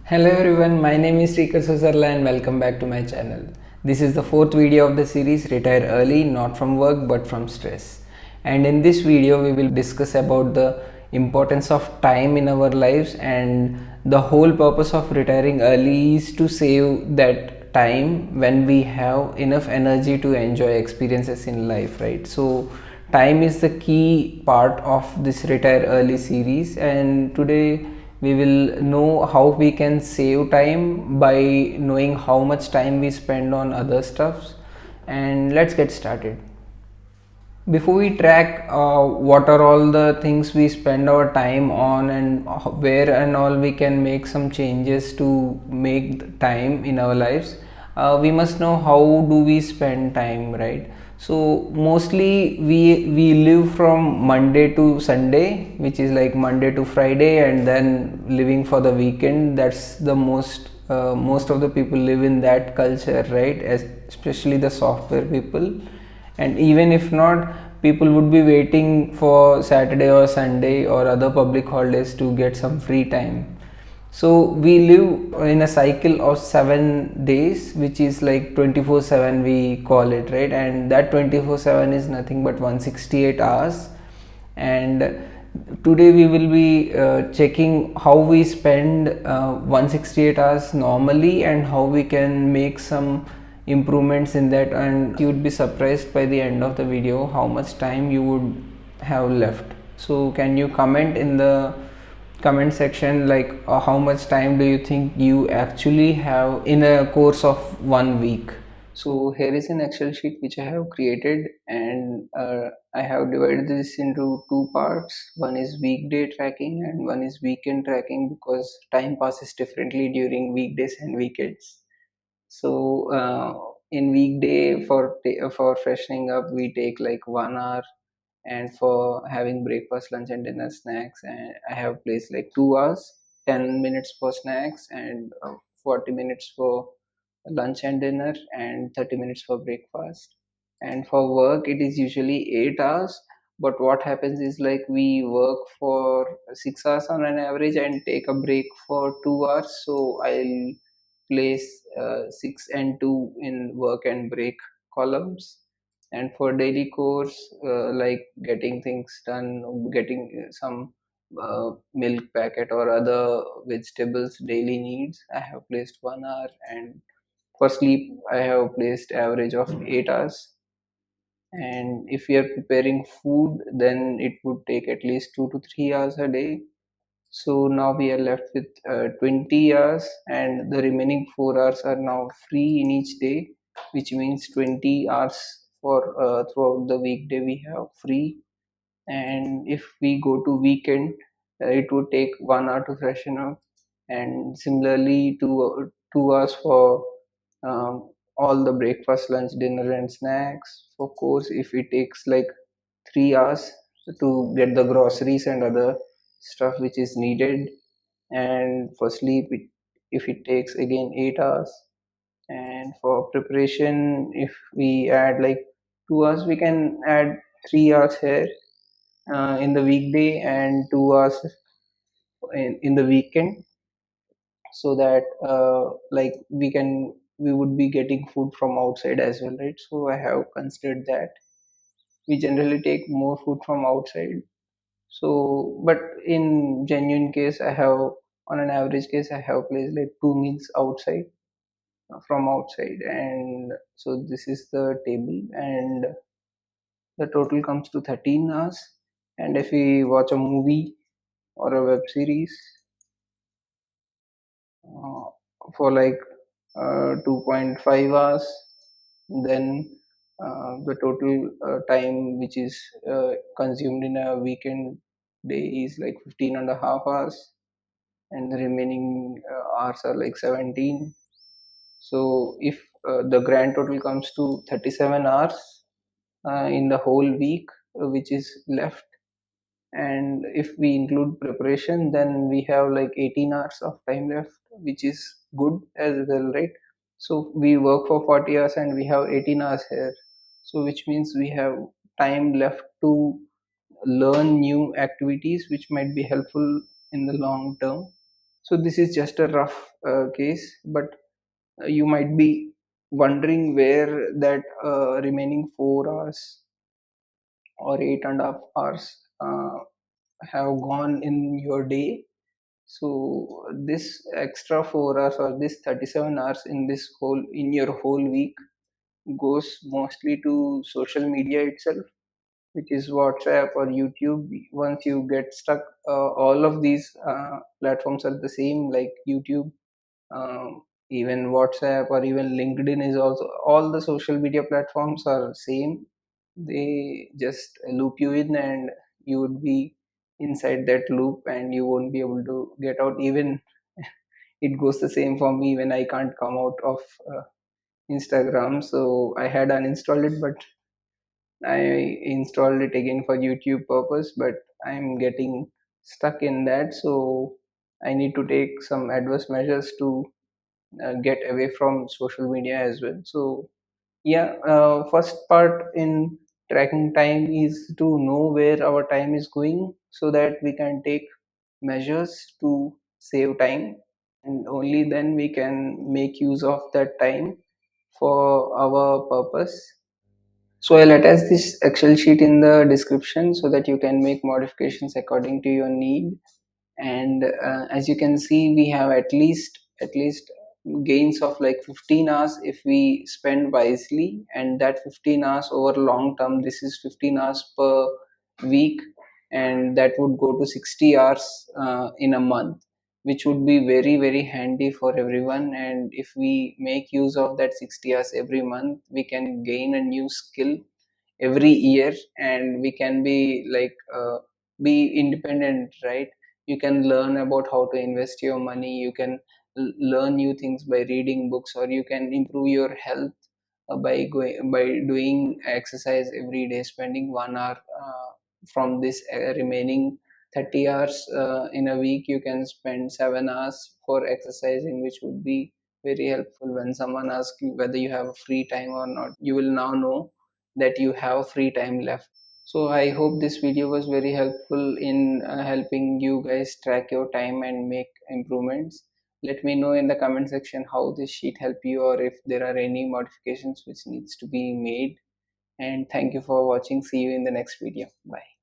Hello everyone, my name is Srikar Susarla and welcome back to my channel. This is the fourth video of the series Retire Early, not from work but from stress. And in this video we will discuss about the importance of time in our lives, and the whole purpose of retiring early is to save that time when we have enough energy to enjoy experiences in life, right? So time is the key part of this Retire Early series, and today we will know how we can save time by knowing how much time we spend on other stuffs. And let's get started. Before we track what are all the things we spend our time on, and where and all we can make some changes to make the time in our lives, we must know how do we spend time, right? So mostly we live from Monday to Sunday, which is like Monday to Friday, and then living for the weekend. That's the most of the people live in that culture, right? Especially the software people. And even if not, people would be waiting for Saturday or Sunday or other public holidays to get some free time. So we live in a cycle of 7 days, which is like 24/7 we call it, right? And that 24/7 is nothing but 168 hours. And today we will be checking how we spend 168 hours normally and how we can make some improvements in that, and you would be surprised by the end of the video how much time you would have left. So can you comment in the comment section, like how much time do you think you actually have in a course of 1 week? So here is an Excel sheet which I have created, and I have divided this into two parts. One is weekday tracking and one is weekend tracking, because time passes differently during weekdays and weekends. So in weekday, for freshening up we take like 1 hour, and for having breakfast, lunch and dinner snacks, and I have placed like 2 hours, 10 minutes for snacks, and 40 minutes for lunch and dinner, and 30 minutes for breakfast. And for work it is usually 8 hours, but what happens is like we work for 6 hours on an average and take a break for 2 hours. So I'll place 6 and 2 in work and break columns. And for daily course, like getting things done, getting some milk packet or other vegetables daily needs, I have placed 1 hour. And for sleep I have placed average of 8 hours. And if we are preparing food, then it would take at least 2 to 3 hours a day. So now we are left with 20 hours, and the remaining 4 hours are now free in each day, which means 20 hours for throughout the weekday we have free. And if we go to weekend, it would take 1 hour to freshen up, and similarly 2 hours for all the breakfast, lunch, dinner and snacks. For course, if it takes like 3 hours to get the groceries and other stuff which is needed. And for sleep, if it takes again 8 hours. And for preparation, if we add like 2 hours, we can add 3 hours here in the weekday, and 2 hours in the weekend, so that like we would be getting food from outside as well, right? So I have considered that we generally take more food from outside. So but in genuine case, I have, on an average case, I have placed like 2 meals outside, from outside. And so this is the table, and the total comes to 13 hours. And if we watch a movie or a web series uh, for like 2.5 hours, then the total time which is consumed in a weekend day is like 15 and a half hours, and the remaining hours are like 17. So if the grand total comes to 37 hours in the whole week which is left, and if we include preparation, then we have like 18 hours of time left, which is good as well, right? So we work for 40 hours and we have 18 hours here, so which means we have time left to learn new activities which might be helpful in the long term. So this is just a rough case, but you might be wondering where that remaining 4 hours or 8.5 hours have gone in your day. So this extra 4 hours or this 37 hours in this whole in your whole week goes mostly to social media itself, which is WhatsApp or YouTube. Once you get stuck, all of these platforms are the same, like YouTube, even WhatsApp or even LinkedIn is also, all the social media platforms are same. They just loop you in and you would be inside that loop and you won't be able to get out. Even it goes the same for me when I can't come out of Instagram. So I had uninstalled it, but I installed it again for YouTube purpose, but I'm getting stuck in that. So I need to take some adverse measures to get away from social media as well. So yeah, first part in tracking time is to know where our time is going so that we can take measures to save time, and only then we can make use of that time for our purpose. So I'll attach this Excel sheet in the description so that you can make modifications according to your need. And as you can see, we have at least gains of like 15 hours if we spend wisely, and that 15 hours over long term, this is 15 hours per week, and that would go to 60 hours in a month, which would be very very handy for everyone. And if we make use of that 60 hours every month, we can gain a new skill every year, and we can be like be independent, right? You can learn about how to invest your money, you can learn new things by reading books, or you can improve your health by doing exercise every day, spending 1 hour from this remaining 30 hours in a week. You can spend 7 hours for exercising, which would be very helpful. When someone asks you whether you have free time or not, you will now know that you have free time left. So I hope this video was very helpful in helping you guys track your time and make improvements. Let me know in the comment section how this sheet helped you, or if there are any modifications which needs to be made. And thank you for watching. See you in the next video. Bye.